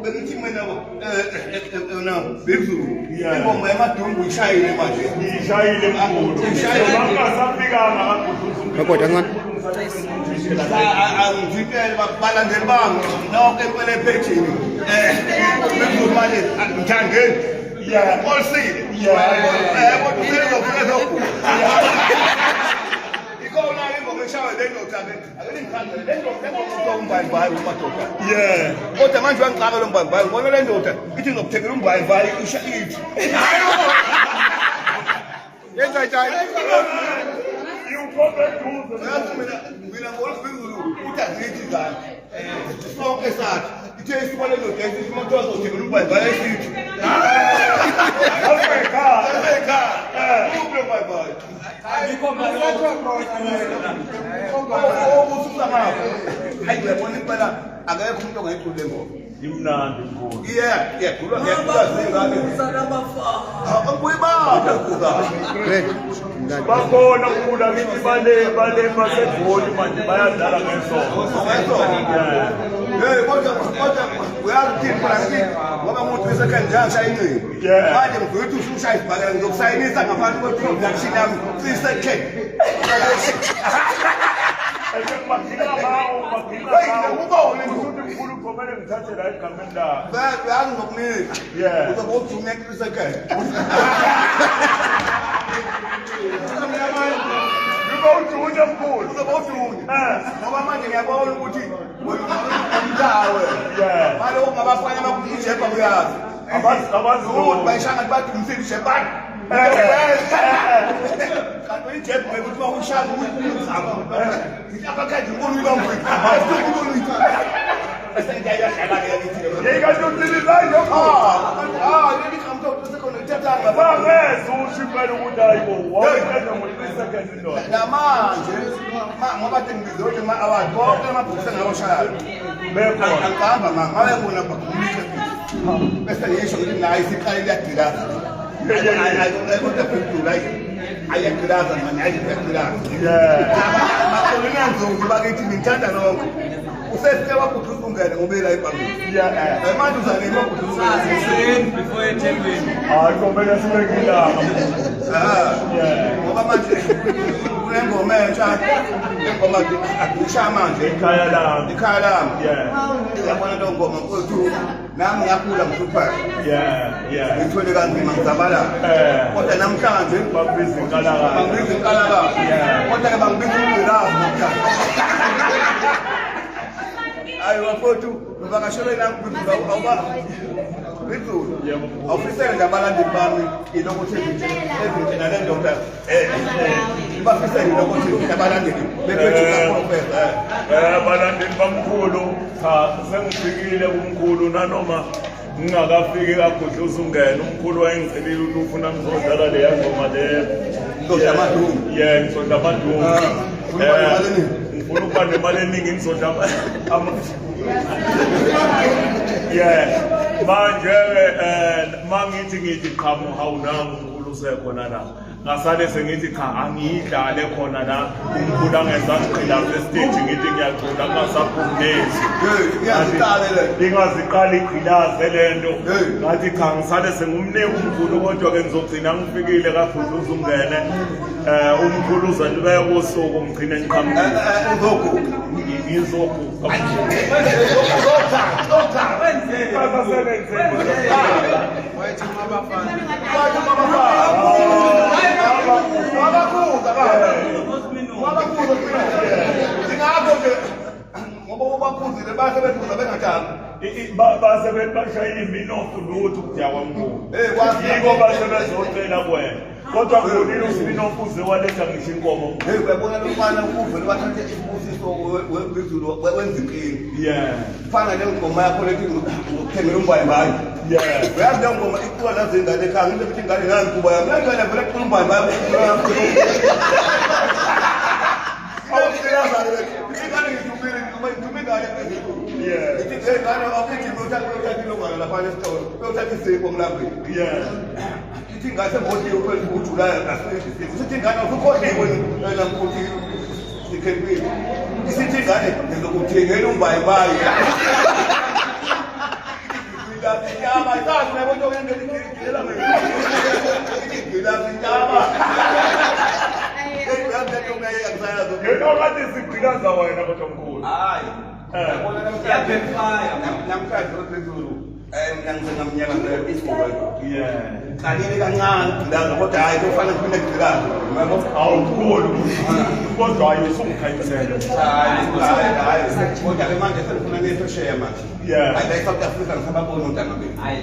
bengithi mina bezulu ingoma yamadumbu ishayile manje ishayile mkhulu bangasafikanga Kagoda ngani? angizitshela balandeli bami nonke kwele page bezulu manje ngithandeni olsile kodwa usezofika lokho ikona ingoma eshawe le ndoda akelingikhandele le ndoda umbhayibhayi umadoda kodwa manje wangicaka lo mbhayibhayi ngibona le ndoda ithi ngizokuthengela umbhayibhayi usha ithi yenza njani mina ngoluzulu uthi azithi zami sonke sathi ithe isibone ndoda ithi umuntu azothengela umbhayibhayi esithi hayi uyabona impela akekho umuntu ongayicula ngoma imnandi mkhulu kulwa ngiyakulazingabe bakhona mkhulu akithi bale basedvoli manje bayadlala ngesonto kodwa uyazithi ngoba umuntu besekhaya njengashaya incini manje mfowethu usushaya isibhakela ngizokusayinisa ngaphansi kwe-production yami siyisekhe mkhulu kumele ngithathe la egameni lakho uyazi ngokunika uzokuthi isekhe Uzoba mkhulu ngoba manje ngiyabona ukuthi umtawe manje ungabafanya amakuthi ijebha uyazi abazi bayishanga bathi umsini shebani kanti ijebha ukuthi bawushanga uzama ngiyabakhathi ngibona uyibamfika namanje ngoba ngibizole ama-award bonke amabhokisi engawashayayo angihamba ngabona bakhulise bese ngisho ukuthi nayo isiqale liyagqilaza kodwa phezulu ayagqilaza manje ayagqilaza makolonyanzungu bakithi ngithanda nonke usefike wabhukuza ungene ngobe la ebhangeni manje uzanema wabhukuza before eThekwini hayi komele sibekilanga ngoba manje kunengoma entsha ingoma akusha manje ikhaya lami yabona lo ngoma mfowethu nami ngiyakhula mhluphayo ngithole kanzima ngizabala kodwa namhlanje babiza inkalakala kodwa-ke bangibiza umngcirazi namhlanje hayi wafowethu ngivakashele nangibizula awuba Bizulu awufisele nje abalandeli bami ilokuthi ezinhle nale ndoda bafisele ilokuthi abalandeli bekwethu abalandeli bamkhulu cha sengifikile kumkhulu nanoma ngingakafiki kakhudla uzungena umkhulu wayengicelile ukuthi ufuna ngizodlala leya ngoma leyo ngizodla amadumbu ngizodla amadumbu ngifuna ukuba nemali eningi ngizodla manje mangithi qhamu hawunanga umkhulu usekhona la ngasale sengithi cha angiyidlale khona la umkhulu angesaziqhila stage ngithi ngiyacula ngasaphumezi ingaziqala igqilaze lento ngathi cha ngisale sengumnike umkhulu kodwa ke ngizogcina ngifikile kakhulu uzungene umkhulu uzalibeka usuku ngigcine ngiqhamukile ngizoguqa ngoba base bethuza bengathanga base bashayile iminofu lutho ukudya kwamkhulu yiko base bezocela kwena kodwa ngonile uSibinofu uze waletha ngisho inkomo uyabona lo mfana uvele bathathe isibusiso wezulu wenza inkinga fana le ngoma yakho lethi ngokuthengela umbhayibhayi uyazi le ngoma ikuwa nazo ingane ekhaya ngile ukuthi ingane ngangikuba yami ngane vele kukhuluma umbhayibhayi ingane ngithumile ngithumile ingane phezulu ithi ngane awukithi ngothatha ilongwana lapha esitolo uyothatha isipho ngilapha ingase ngodiwe kwethu ujulayo asithi ingane usukholiwe namkuthi Dikhelwini. Isithi ingane ngizokuthengela umbayibayi. Ngiyama isazi nabo nje ngiyela mina. Ngiyama. Ngeke ngathi sigqilaza wena kodwa mkhulu. Hayi. Yabona namhlanje ophezulu. Ngingamnyaka isibuko. Yeah. Qalile kancane ngidanga kodwa hayi kufanele kuphinde ngidlulane. Yabo Awukhulu. Kodwa ayisungikhayimisela. hayi. Kodwa ke manje selifuna ngesesheya manje. Yeah. Hayi la eSouth Africa ngisababona untanga bethu. Hayi.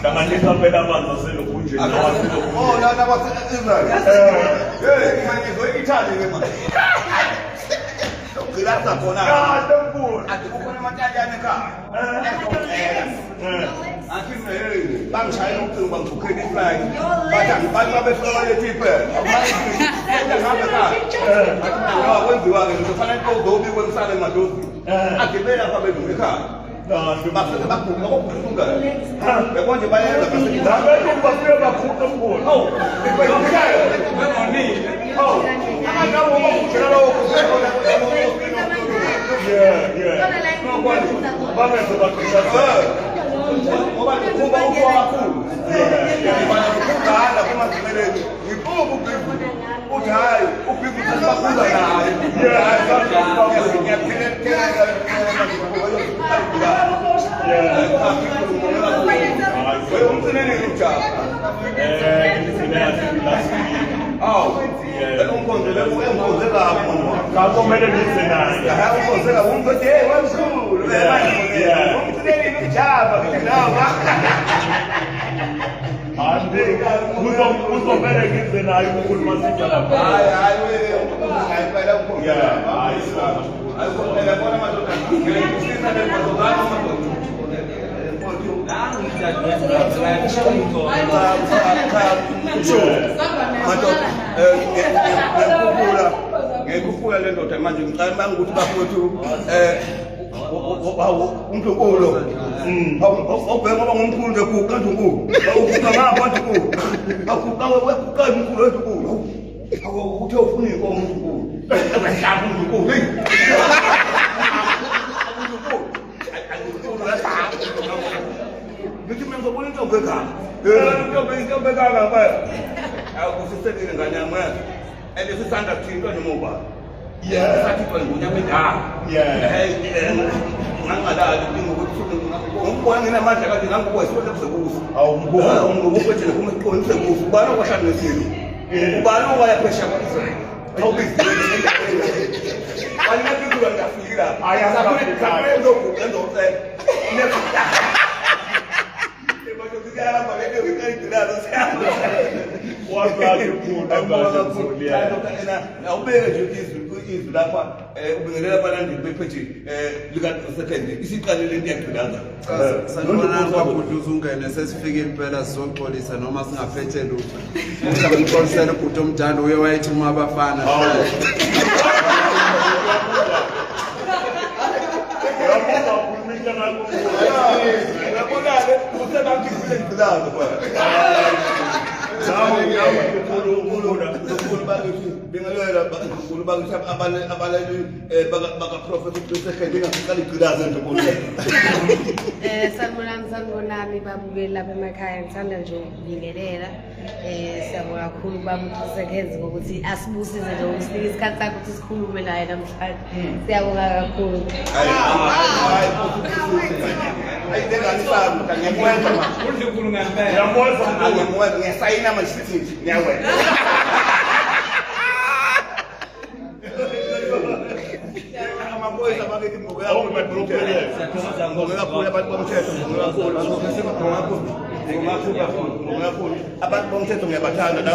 Hlanganisa phela amanzi aselokhunjeni nawaselo. Oh, la wase-Israel. Hey, manje ngizoyithanda ke manje. Ngilapha khona. Kahle mkhulu. Athi kukhona amaTaliyane ekhaya. Athi bangishayela ucingo bangikhuphela iflight. Bathi babefika balethe iphela. Ngihambe ekhaya. Athi kwenziwa-ke kufanele uzobi kwemsana emadodeni. Agibela apha bedlule ekhaya. Bafike bakhupha okubuhlunga. Bekonje bayenza base. Labethi bafike bakhupha mkhulu. Hawu, Yeah. Bamenze bagqilaza. ngoba kuba ukuwa kakhulu. Ngibala kumazimeleni. Ngibuka ubhifu. Uthi hayi, ubhifu usakhula naye. Kakomele nize naye. Andi uzomele ngize naye umkhulu masija lapha. Ngekukhula le ndoda manje ngicela mangukuthi bafowethu uNdlunkulu awubheka ngoba ngumkhulu nje kuqa uNdlunkulu awukuqa ngapha uNdlunkulu akuqa weqala umkhulu uNdlunkulu awuthe ufuna inkomo uNdlunkulu ebahlaba uNdlunkulu ngithi mina ngizobona intombi ekhaya intombi ekhaya ngapha akusisekile ngane yami and sisanda kuthintwa noma ubani sathithwa ngunyama endala ngangalali ngokuthi nginamandla kanje ngangukwesikole kuze ngokufethele kumqonise kuze ubani okwashana nesilo ubani owaya phesheya kwa-Israel awubizile walingabikulwa ngiyafika awubeke nje izwi lapha ubingelela abalandeli bephethi lika-second isiqalile into yagqilaza sanibonani kwabhuduza ungene sesifike impela sizoxolisa noma singaphethe lutho mhlawumbe ngixolisele ubhuti omdala uye wayethi uma abafana ngiyabona-ke usenakiile ngqilaza bingelela uNkulunkulu bakithi abalali bakaprofethi uSekhendi ngaqala igqilaza Ndlunkulu. Sanibonani babukeli lapha emakhaya ngithanda nje ukubingelela siyabonga kakhulu baba uSekhendi ngokuthi asibusize nje ukusinika isikhathi sakhe ukuthi sikhulume naye namhlanje siyabonga kakhulu. Ayidengani ngiyakwenza ma uNdlunkulu ngempela. ngiyakwenza ngiyasayina manje sithi ngiyakwenza amaphoyisa bakithi imbuko yakho abantu bomthetho abantu bomthetho ngiyabathanda la